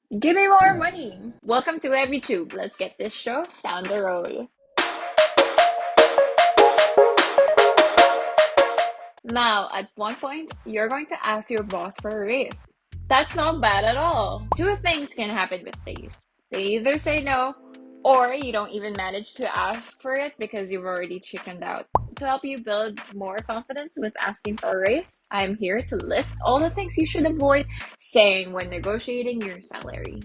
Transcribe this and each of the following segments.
Give me more money. Welcome to WebyTube. Let's get this show down the road. Now, at one point, you're going to ask your boss for a raise. That's not bad at all. Two things can happen with these. They either say no, or you don't even manage to ask for it because you've already chickened out. To help you build more confidence with asking for a raise, I'm here to list all the things you should avoid saying when negotiating your salary.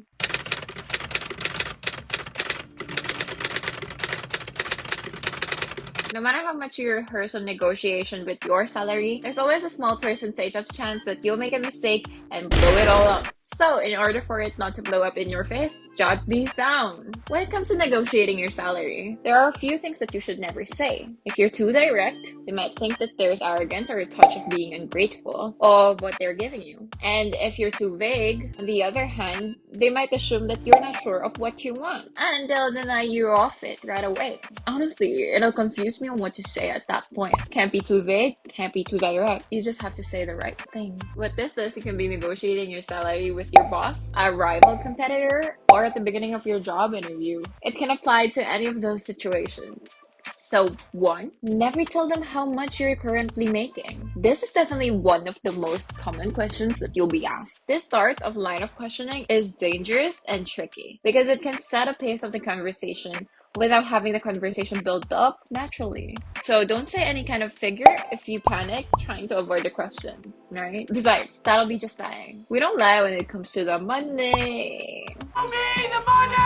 No matter how much you rehearse on negotiation with your salary, there's always a small percentage of chance that you'll make a mistake and blow it all up. So, in order for it not to blow up in your face, jot these down. When it comes to negotiating your salary, there are a few things that you should never say. If you're too direct, they might think that there's arrogance or a touch of being ungrateful of what they're giving you. And if you're too vague, on the other hand, they might assume that you're not sure of what you want, and they'll deny you off it right away. Honestly, it'll confuse me on what to say at that point. Can't be too vague, can't be too direct. You just have to say the right thing. With this list, you can be negotiating your salary with your boss, a rival competitor, or at the beginning of your job interview. It can apply to any of those situations. So, 1. Never tell them how much you're currently making. This is definitely one of the most common questions that you'll be asked. This start of line of questioning is dangerous and tricky because it can set a pace of the conversation without having the conversation build up naturally. So don't say any kind of figure if you panic trying to avoid the question, right? Besides, that'll be just lying. We don't lie when it comes to the money. The money!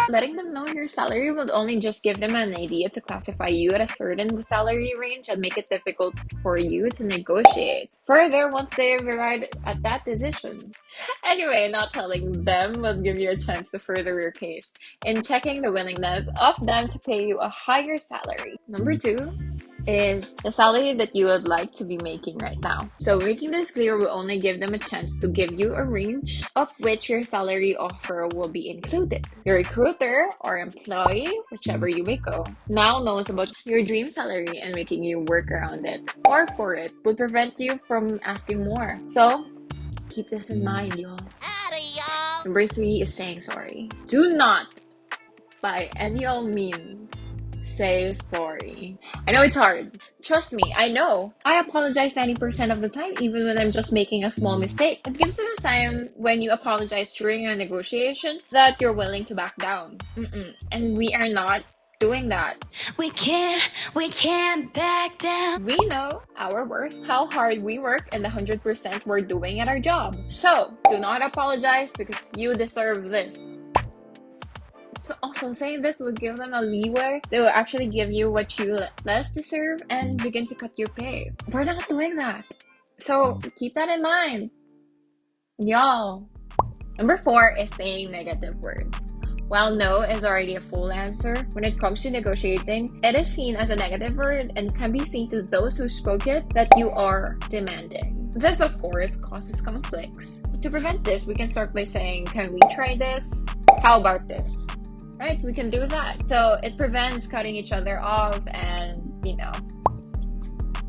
Letting them know your salary will only just give them an idea to classify you at a certain salary range and make it difficult for you to negotiate further once they've arrived at that decision. Anyway, not telling them will give you a chance to further your case in checking the willingness of them to pay you a higher salary. Number 2 is the salary that you would like to be making right now. So making this clear will only give them a chance to give you a range of which your salary offer will be included. Your recruiter or employee, whichever you may go, now knows about your dream salary, and making you work around it or for it would prevent you from asking more. So keep this in mind, y'all. Number 3 is saying sorry. Do not, by any all means, say sorry. I know it's hard. Trust me, I know. I apologize 90% of the time, even when I'm just making a small mistake. It gives them a sign when you apologize during a negotiation that you're willing to back down. And we are not doing that. We can't back down. We know our worth, how hard we work, and the 100% we're doing at our job. So, do not apologize because you deserve this. So also, saying this will give them a leeway to actually give you what you less deserve and begin to cut your pay. We're not doing that. So keep that in mind, y'all. Number 4 is saying negative words. While no is already a full answer, when it comes to negotiating, it is seen as a negative word and can be seen to those who spoke it that you are demanding. This, of course, causes conflicts. To prevent this, we can start by saying, can we try this? How about this? Right? We can do that. So it prevents cutting each other off and,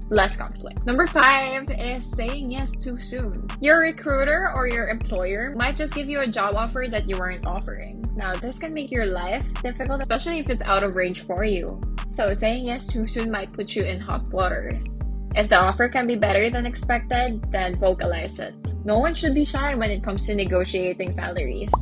less conflict. Number 5 is saying yes too soon. Your recruiter or your employer might just give you a job offer that you weren't offering. Now, this can make your life difficult, especially if it's out of range for you. So saying yes too soon might put you in hot waters. If the offer can be better than expected, then vocalize it. No one should be shy when it comes to negotiating salaries.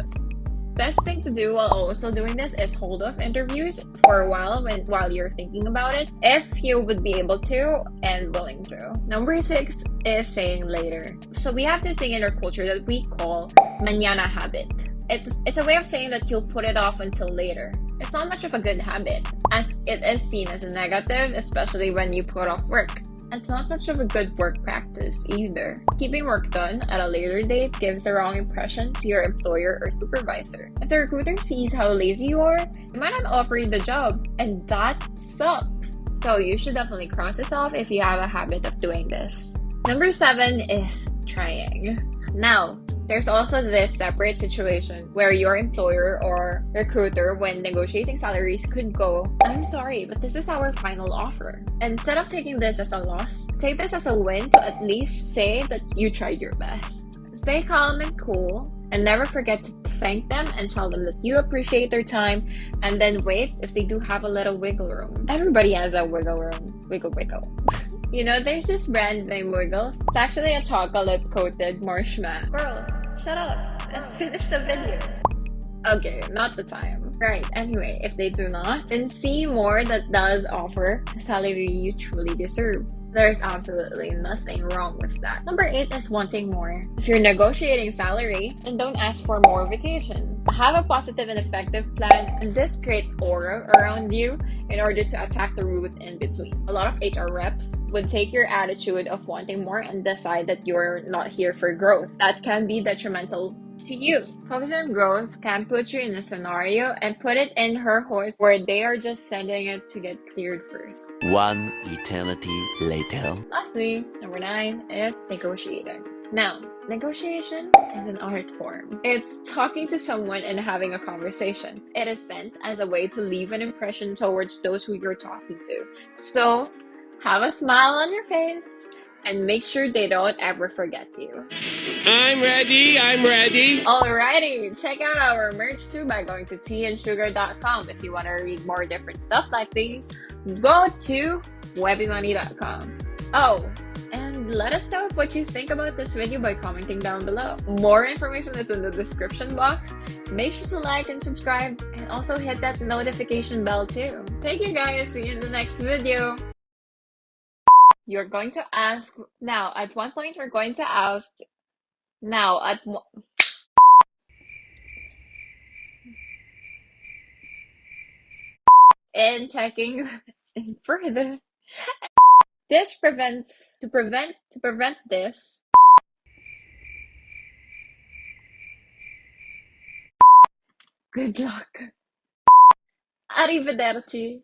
Best thing to do while also doing this is hold off interviews for a while while you're thinking about it, if you would be able to and willing to. Number 6 is saying later. So we have this thing in our culture that we call mañana habit. It's a way of saying that you'll put it off until later. It's not much of a good habit, as it is seen as a negative, especially when you put off work. It's not much of a good work practice either. Keeping work done at a later date gives the wrong impression to your employer or supervisor. If the recruiter sees how lazy you are, they might not offer you the job, and that sucks. So you should definitely cross this off if you have a habit of doing this. Number 7 is trying. Now, there's also this separate situation where your employer or recruiter, when negotiating salaries, could go, I'm sorry, but this is our final offer. Instead of taking this as a loss, take this as a win to at least say that you tried your best. Stay calm and cool And never forget to thank them and tell them that you appreciate their time, and then wait if they do have a little wiggle room. Everybody has that wiggle room. Wiggle, wiggle. You know, there's this brand named Wiggles. It's actually a chocolate-coated marshmallow. Girl, shut up and finish the video. Okay, not the time. Right, anyway, if they do not, then see more that does offer a salary you truly deserve. There's absolutely nothing wrong with that. Number 8 is wanting more. If you're negotiating salary, then don't ask for more vacations. Have a positive and effective plan, and this create aura around you in order to attack the root in between. A lot of HR reps would take your attitude of wanting more and decide that you're not here for growth. That can be detrimental to you. Focus on growth can put you in a scenario and put it in her horse where they are just sending it to get cleared first. One eternity later. Lastly, number 9 is negotiating. Now, negotiation is an art form. It's talking to someone and having a conversation. It is meant as a way to leave an impression towards those who you're talking to. So, have a smile on your face and make sure they don't ever forget you. I'm ready. Alrighty, check out our merch too by going to teaandsugar.com. If you want to read more different stuff like these, go to webymoney.com. Oh, and let us know what you think about this video by commenting down below. More information is in the description box. Make sure to like and subscribe, and also hit that notification bell too. Thank you guys, see you in the next video. You're going to ask, now at one point we're going to ask, now at and checking and further. This prevents to prevent this. Good luck. Arrivederci.